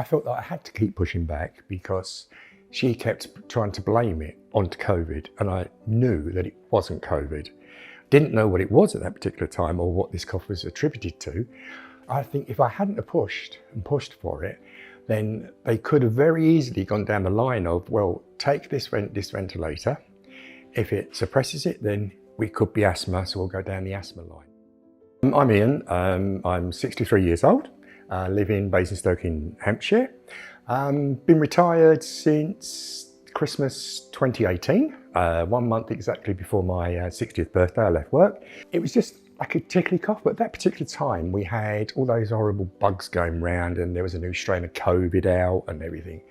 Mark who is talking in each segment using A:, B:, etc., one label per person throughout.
A: I felt that I had to keep pushing back because she kept trying to blame it onto COVID, and I knew that it wasn't COVID. Didn't know what it was at that particular time or what this cough was attributed to. I think if I hadn't have pushed and pushed for it, then they could have very easily gone down the line of, well, take this ventilator. If it suppresses it, then we could be asthma, so we'll go down the asthma line. I'm Ian, I'm 63 years old, live in Basingstoke in Hampshire. Been retired since Christmas 2018, 1 month exactly before my 60th birthday. I left work. It was just like a tickly cough, but at that particular time we had all those horrible bugs going round and there was a new strain of COVID out and everything.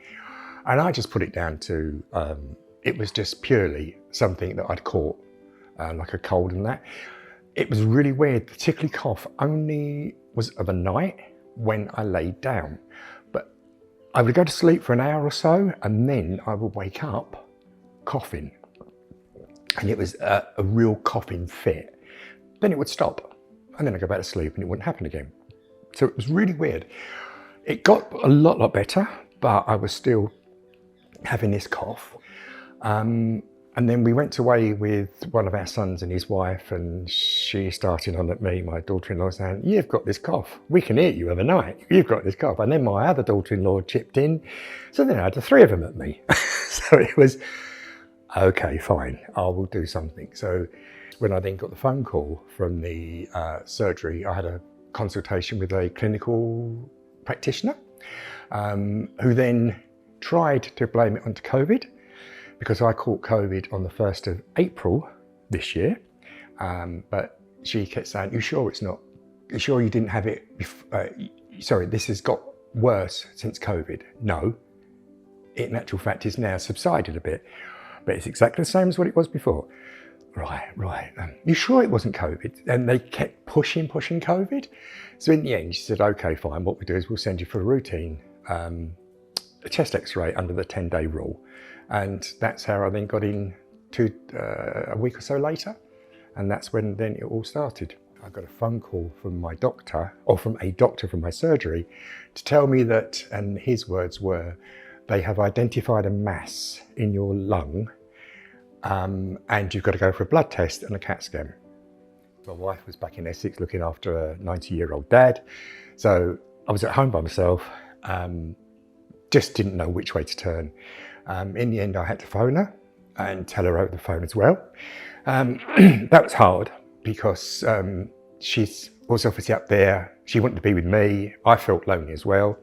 A: And I just put it down to, it was just purely something that I'd caught, like a cold and that. It was really weird. The tickly cough only was of a night when I laid down, but I would go to sleep for an hour or so and then I would wake up coughing. And it was a real coughing fit. Then it would stop and then I'd go back to sleep and it wouldn't happen again. So it was really weird. It got a lot better, but I was still having this cough. And then we went away with one of our sons and his wife, and she started on at me, my daughter-in-law, saying, "You've got this cough. We can hear you overnight. You've got this cough." And then my other daughter-in-law chipped in. So then I had the three of them at me. So it was, okay, fine, I will do something. So when I then got the phone call from the surgery, I had a consultation with a clinical practitioner who then tried to blame it onto COVID, because I caught COVID on the 1st of April this year. But she kept saying, "You sure it's not? You sure you didn't have it? Sorry, this has got worse since COVID." No, in actual fact, it's now subsided a bit, but it's exactly the same as what it was before. Right. You sure it wasn't COVID? And they kept pushing COVID. So in the end, she said, "Okay, fine. What we do is we'll send you for a routine a chest X-ray under the 10-day rule." And that's how I then got in to a week or so later. And that's when then it all started. I got a phone call from my doctor, or from a doctor from my surgery, to tell me that, and his words were, "They have identified a mass in your lung and you've got to go for a blood test and a CAT scan." My wife was back in Essex looking after a 90-year-old dad. So I was at home by myself, just didn't know which way to turn. In the end, I had to phone her and tell her over the phone as well. That was hard because she was obviously up there. She wanted to be with me. I felt lonely as well.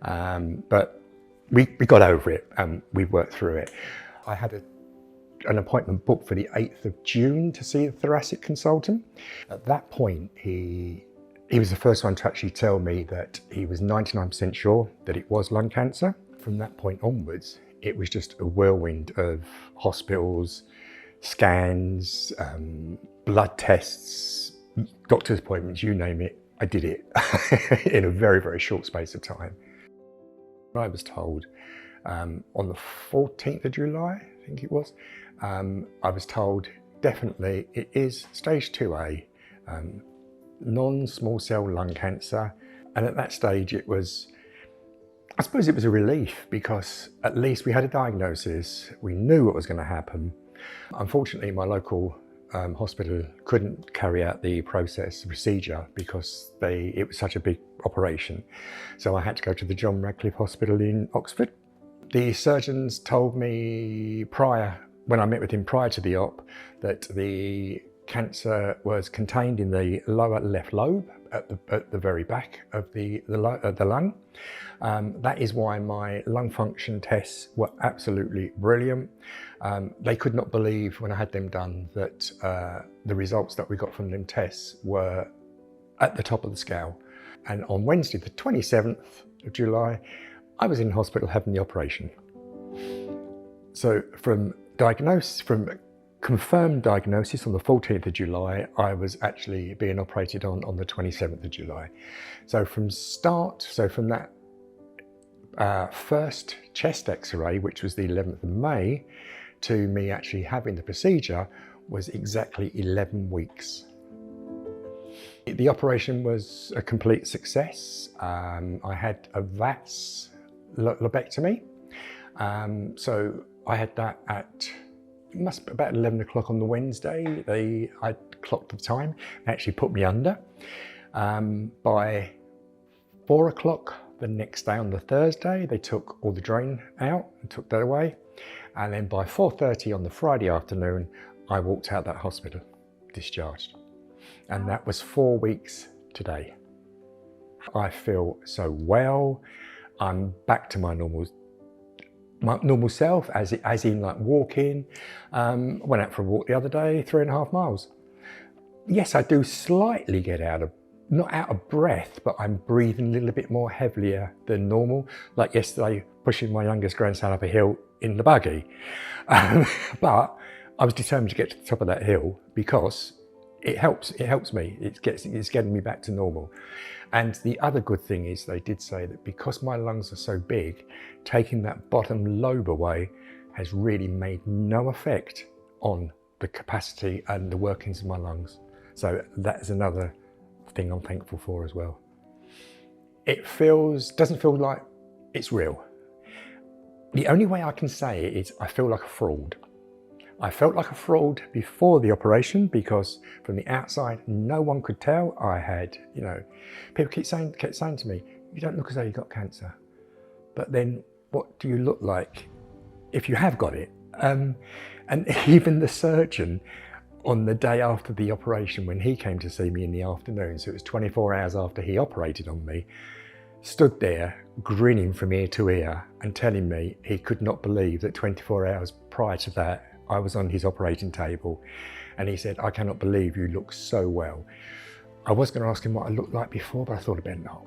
A: But we got over it and we worked through it. I had an appointment booked for the 8th of June to see a thoracic consultant. At that point, he was the first one to actually tell me that he was 99% sure that it was lung cancer. From that point onwards, it was just a whirlwind of hospitals, scans, blood tests, doctor's appointments, you name it. I did it in a very short space of time. I was told on the 14th of July, I think it was, I was told definitely it is stage 2A, non-small cell lung cancer. And at that stage it was, I suppose it was a relief, because at least we had a diagnosis, we knew what was going to happen. Unfortunately, my local hospital couldn't carry out the procedure, because it was such a big operation. So I had to go to the John Radcliffe Hospital in Oxford. The surgeons told me when I met with him prior to the op, that the cancer was contained in the lower left lobe at the very back of the lung. That is why my lung function tests were absolutely brilliant. They could not believe when I had them done that the results that we got from them tests were at the top of the scale. And on Wednesday, the 27th of July, I was in hospital having the operation. So from confirmed diagnosis on the 14th of July, I was actually being operated on the 27th of July. So from that first chest X-ray, which was the 11th of May, to me actually having the procedure was exactly 11 weeks. The operation was a complete success. I had a VATS lobectomy. So I had that at, it must be about 11 o'clock on the Wednesday. I clocked the time, they actually put me under. By 4 o'clock the next day on the Thursday, they took all the drain out and took that away. And then by 4:30 on the Friday afternoon, I walked out that hospital, discharged. And that was 4 weeks today. I feel so well. I'm back to my normal self, as in like walking. Went out for a walk the other day, 3.5 miles. Yes, I do slightly get not out of breath, but I'm breathing a little bit more heavier than normal. Like yesterday, pushing my youngest grandson up a hill in the buggy. But I was determined to get to the top of that hill because it helps me. It's getting me back to normal. And the other good thing is they did say that because my lungs are so big, taking that bottom lobe away has really made no effect on the capacity and the workings of my lungs. So that is another thing I'm thankful for as well. It doesn't feel like it's real. The only way I can say it is I feel like a fraud. I felt like a fraud before the operation because from the outside, no one could tell. I had, people kept saying to me, you don't look as though you got cancer. But then what do you look like if you have got it? And even the surgeon on the day after the operation, when he came to see me in the afternoon, so it was 24 hours after he operated on me, stood there grinning from ear to ear and telling me he could not believe that 24 hours prior to that, I was on his operating table, and he said, I cannot believe you look so well. I was going to ask him what I looked like before, but I thought about not.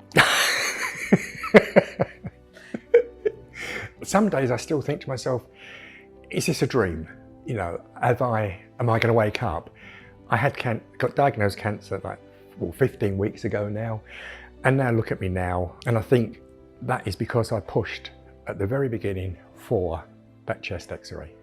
A: Some days I still think to myself, is this a dream? Am I going to wake up? I got diagnosed cancer like 15 weeks ago now, and now look at me now. And I think that is because I pushed at the very beginning for that chest X-ray.